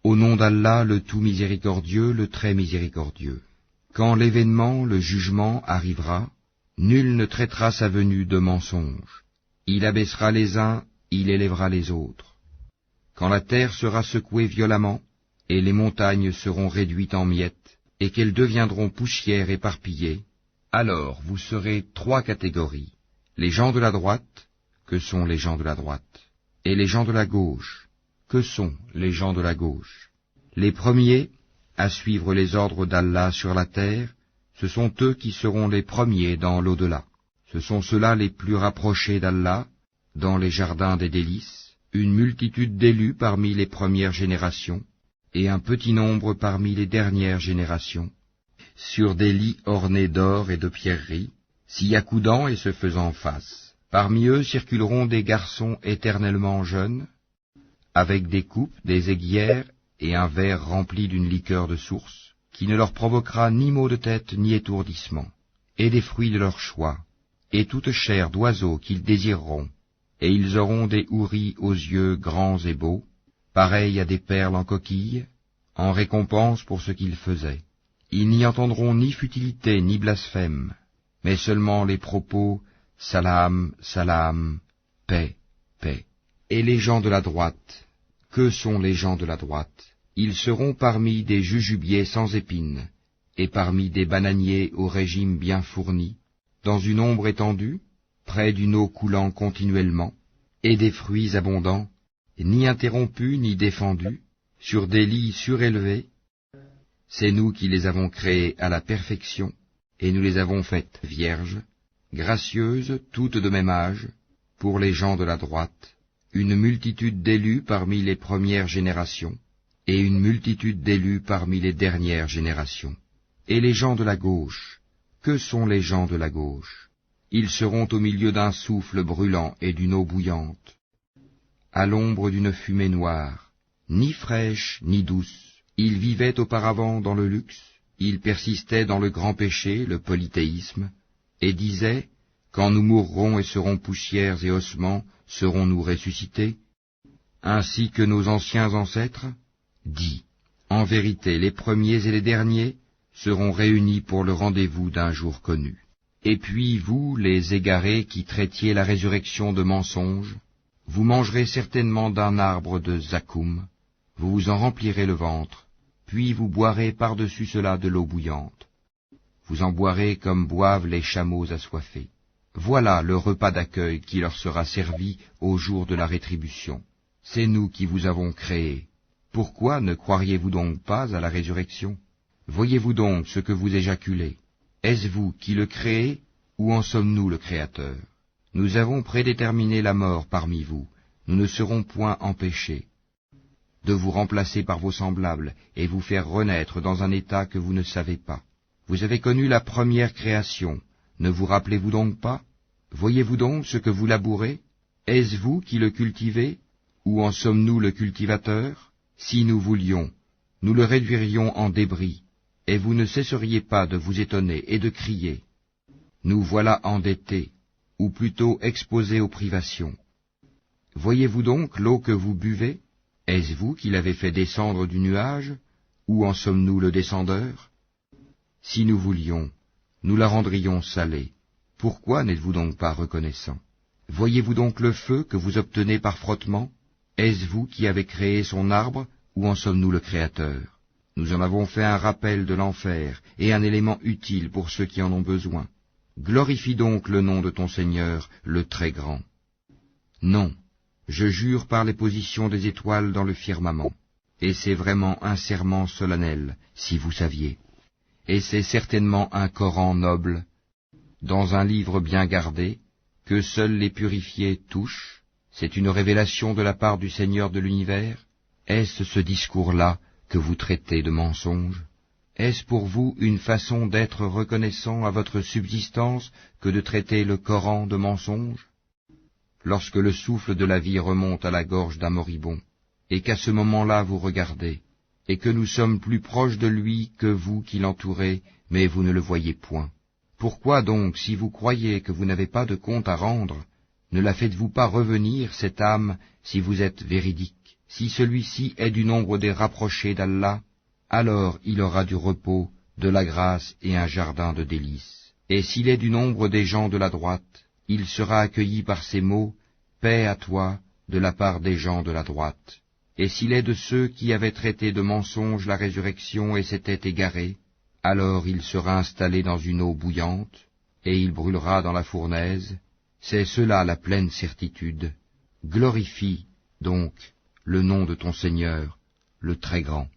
Au nom d'Allah, le tout miséricordieux, le très miséricordieux. Quand l'événement, le jugement, arrivera, nul ne traitera sa venue de mensonge. Il abaissera les uns, il élèvera les autres. Quand la terre sera secouée violemment, et les montagnes seront réduites en miettes, et qu'elles deviendront poussière éparpillée, alors vous serez trois catégories. Les gens de la droite, que sont les gens de la droite, et les gens de la gauche, que sont les gens de la gauche. Les premiers, à suivre les ordres d'Allah sur la terre, ce sont eux qui seront les premiers dans l'au-delà. Ce sont ceux-là les plus rapprochés d'Allah, dans les jardins des délices, une multitude d'élus parmi les premières générations, et un petit nombre parmi les dernières générations, sur des lits ornés d'or et de pierreries, s'y accoudant et se faisant face. Parmi eux circuleront des garçons éternellement jeunes, avec des coupes, des aiguières et un verre rempli d'une liqueur de source, qui ne leur provoquera ni maux de tête ni étourdissement, et des fruits de leur choix, et toute chair d'oiseaux qu'ils désireront, et ils auront des houris aux yeux grands et beaux, pareils à des perles en coquille, en récompense pour ce qu'ils faisaient. Ils n'y entendront ni futilité ni blasphème, mais seulement les propos « Salam, salam, paix, paix ». Et les gens de la droite, que sont les gens de la droite? Ils seront parmi des jujubiers sans épines, et parmi des bananiers au régime bien fourni, dans une ombre étendue, près d'une eau coulant continuellement, et des fruits abondants, ni interrompus ni défendus, sur des lits surélevés. C'est nous qui les avons créés à la perfection, et nous les avons faites vierges, gracieuses, toutes de même âge, pour les gens de la droite, une multitude d'élus parmi les premières générations, et une multitude d'élus parmi les dernières générations. Et les gens de la gauche, que sont les gens de la gauche? Ils seront au milieu d'un souffle brûlant et d'une eau bouillante, à l'ombre d'une fumée noire, ni fraîche ni douce. Ils vivaient auparavant dans le luxe, ils persistaient dans le grand péché, le polythéisme, et disaient, quand nous mourrons et serons poussières et ossements, serons-nous ressuscités, ainsi que nos anciens ancêtres? Dis, en vérité, les premiers et les derniers seront réunis pour le rendez-vous d'un jour connu. Et puis vous, les égarés qui traitiez la résurrection de mensonge, vous mangerez certainement d'un arbre de zakoum, vous vous en remplirez le ventre, puis vous boirez par-dessus cela de l'eau bouillante. Vous en boirez comme boivent les chameaux assoiffés. Voilà le repas d'accueil qui leur sera servi au jour de la rétribution. C'est nous qui vous avons créés. Pourquoi ne croiriez-vous donc pas à la résurrection? Voyez-vous donc ce que vous éjaculez? Est-ce vous qui le créez, ou en sommes-nous le Créateur? Nous avons prédéterminé la mort parmi vous, nous ne serons point empêchés de vous remplacer par vos semblables et vous faire renaître dans un état que vous ne savez pas. Vous avez connu la première création, ne vous rappelez-vous donc pas? Voyez-vous donc ce que vous labourez? Est-ce vous qui le cultivez, ou en sommes-nous le cultivateur? Si nous voulions, nous le réduirions en débris, et vous ne cesseriez pas de vous étonner et de crier. Nous voilà endettés, ou plutôt exposés aux privations. Voyez-vous donc l'eau que vous buvez? Est-ce vous qui l'avez fait descendre du nuage, ou en sommes-nous le descendeur? Si nous voulions, nous la rendrions salée. Pourquoi n'êtes-vous donc pas reconnaissant? Voyez-vous donc le feu que vous obtenez par frottement? Est-ce vous qui avez créé son arbre, ou en sommes-nous le Créateur? Nous en avons fait un rappel de l'enfer, et un élément utile pour ceux qui en ont besoin. Glorifie donc le nom de ton Seigneur, le Très Grand. Non, je jure par les positions des étoiles dans le firmament, et c'est vraiment un serment solennel, si vous saviez. Et c'est certainement un Coran noble, dans un livre bien gardé, que seuls les purifiés touchent. C'est une révélation de la part du Seigneur de l'univers. Est-ce ce discours-là que vous traitez de mensonge? Est-ce pour vous une façon d'être reconnaissant à votre subsistance que de traiter le Coran de mensonge? Lorsque le souffle de la vie remonte à la gorge d'un moribond, et qu'à ce moment-là vous regardez, et que nous sommes plus proches de lui que vous qui l'entourez, mais vous ne le voyez point. Pourquoi donc, si vous croyez que vous n'avez pas de compte à rendre, ne la faites-vous pas revenir, cette âme, si vous êtes véridique? Si celui-ci est du nombre des rapprochés d'Allah, alors il aura du repos, de la grâce et un jardin de délices. Et s'il est du nombre des gens de la droite, il sera accueilli par ces mots, paix à toi, de la part des gens de la droite. Et s'il est de ceux qui avaient traité de mensonge la résurrection et s'étaient égarés, alors il sera installé dans une eau bouillante, et il brûlera dans la fournaise. C'est cela la pleine certitude. Glorifie, donc, le nom de ton Seigneur, le Très Grand.